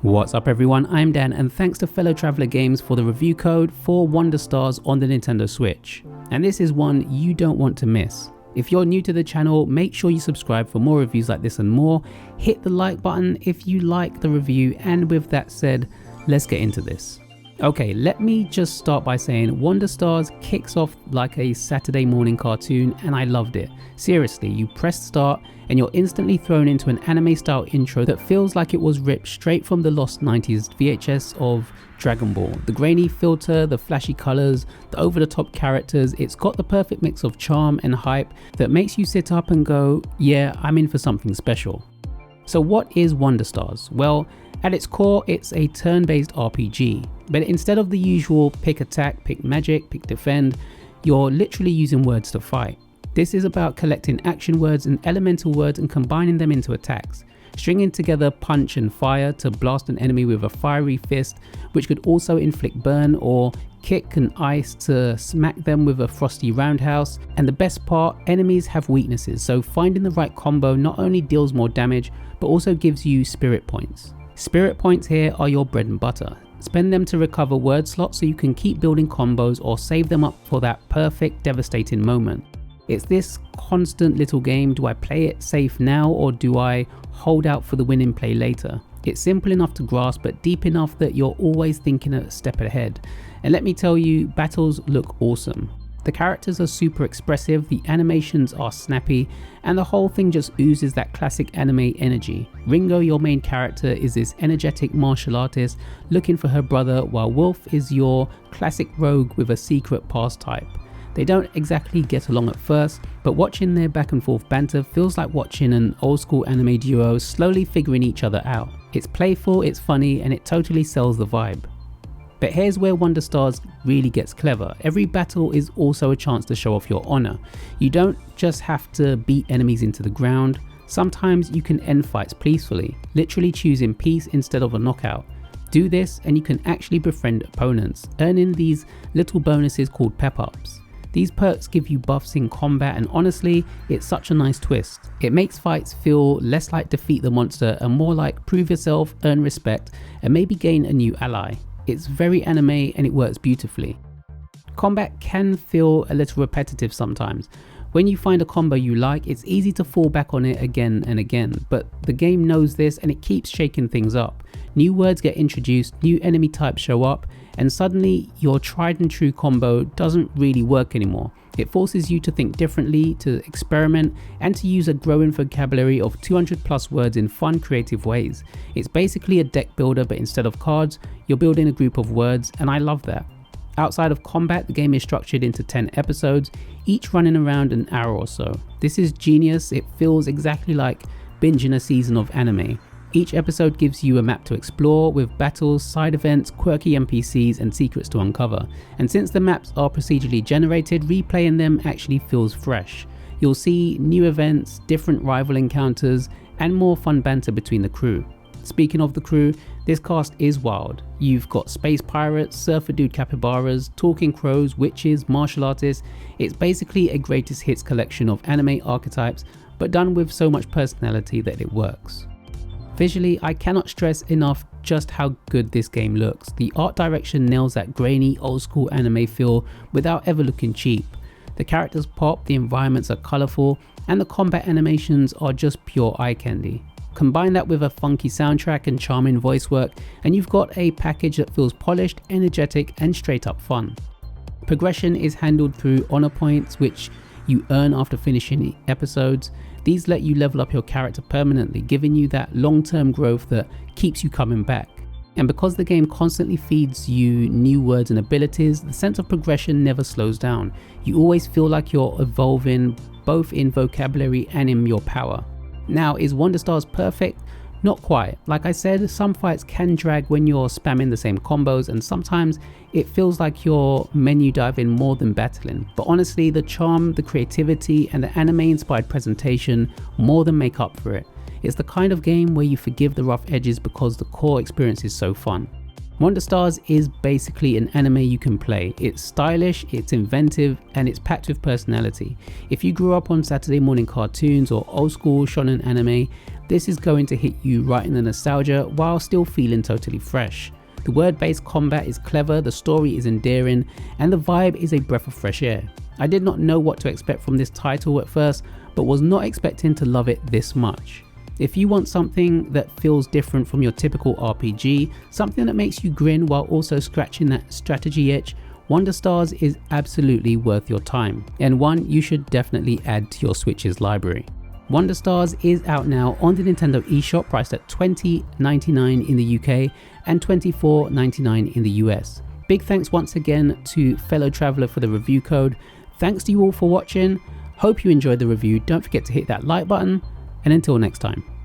What's up everyone, I'm Dan and thanks to Fellow Traveler Games for the review code for Wonder Stars on the Nintendo Switch. And this is one you don't want to miss. If you're new to the channel, make sure you subscribe for more reviews like this and more. Hit the like button if you like the review, and with that said, let's get into this. Okay, let me just start by saying Wonder Stars kicks off like a Saturday morning cartoon and I loved it. Seriously, you press start and you're instantly thrown into an anime style intro that feels like it was ripped straight from the lost 90s VHS of Dragon Ball. The grainy filter, the flashy colours, the over the top characters, it's got the perfect mix of charm and hype that makes you sit up and go, yeah, I'm in for something special. So what is Wonder Stars? Well, at its core, it's a turn-based RPG, but instead of the usual pick attack, pick magic, pick defend, you're literally using words to fight. This is about collecting action words and elemental words and combining them into attacks, stringing together punch and fire to blast an enemy with a fiery fist, which could also inflict burn, or kick and ice to smack them with a frosty roundhouse. And the best part, enemies have weaknesses, so finding the right combo not only deals more damage, but also gives you spirit points. Spirit points here are your bread and butter. Spend them to recover word slots so you can keep building combos or save them up for that perfect devastating moment. It's this constant little game. Do I play it safe now or do I hold out for the winning play later? It's simple enough to grasp but deep enough that you're always thinking a step ahead. And let me tell you, battles look awesome. The characters are super expressive, the animations are snappy, and the whole thing just oozes that classic anime energy. Ringo, your main character, is this energetic martial artist looking for her brother, while Wolf is your classic rogue with a secret past type. They don't exactly get along at first, but watching their back and forth banter feels like watching an old school anime duo slowly figuring each other out. It's playful, it's funny, and it totally sells the vibe. But here's where Wonder Stars really gets clever. Every battle is also a chance to show off your honor. You don't just have to beat enemies into the ground. Sometimes you can end fights peacefully, literally choosing peace instead of a knockout. Do this and you can actually befriend opponents, earning these little bonuses called pep-ups. These perks give you buffs in combat, and honestly, it's such a nice twist. It makes fights feel less like defeat the monster and more like prove yourself, earn respect, and maybe gain a new ally. It's very anime and it works beautifully. Combat can feel a little repetitive sometimes. When you find a combo you like, it's easy to fall back on it again and again, but the game knows this and it keeps shaking things up. New words get introduced, new enemy types show up, and suddenly your tried and true combo doesn't really work anymore. It forces you to think differently, to experiment, and to use a growing vocabulary of 200 plus words in fun, creative ways. It's basically a deck builder, but instead of cards, you're building a group of words, and I love that. Outside of combat, the game is structured into 10 episodes, each running around an hour or so. This is genius. It feels exactly like binging a season of anime. Each episode gives you a map to explore with battles, side events, quirky NPCs and secrets to uncover. And since the maps are procedurally generated, replaying them actually feels fresh. You'll see new events, different rival encounters, and more fun banter between the crew. Speaking of the crew, this cast is wild. You've got space pirates, surfer dude capybaras, talking crows, witches, martial artists. It's basically a greatest hits collection of anime archetypes, but done with so much personality that it works. Visually, I cannot stress enough just how good this game looks. The art direction nails that grainy, old school anime feel without ever looking cheap. The characters pop, the environments are colourful, and the combat animations are just pure eye candy. Combine that with a funky soundtrack and charming voice work, and you've got a package that feels polished, energetic, and straight up fun. Progression is handled through honor points, which you earn after finishing episodes. These let you level up your character permanently, giving you that long-term growth that keeps you coming back. And because the game constantly feeds you new words and abilities, the sense of progression never slows down. You always feel like you're evolving, both in vocabulary and in your power. Now, is Wonder Stars perfect? Not quite. Like I said, some fights can drag when you're spamming the same combos, and sometimes it feels like you're menu diving more than battling. But honestly, the charm, the creativity, and the anime inspired presentation more than make up for it. It's the kind of game where you forgive the rough edges because the core experience is so fun. Wonder Stars is basically an anime you can play. It's stylish, it's inventive, and it's packed with personality. If you grew up on Saturday morning cartoons or old school shonen anime, this is going to hit you right in the nostalgia while still feeling totally fresh. The word-based combat is clever, the story is endearing, and the vibe is a breath of fresh air. I did not know what to expect from this title at first, but was not expecting to love it this much. If you want something that feels different from your typical RPG, something that makes you grin while also scratching that strategy itch, Wonder Stars is absolutely worth your time, and one you should definitely add to your Switch's library. Wonder Stars is out now on the Nintendo eShop, priced at $20.99 in the UK and $24.99 in the US. Big thanks once again to Fellow Traveler for the review code. Thanks to you all for watching. Hope you enjoyed the review. Don't forget to hit that like button, and until next time.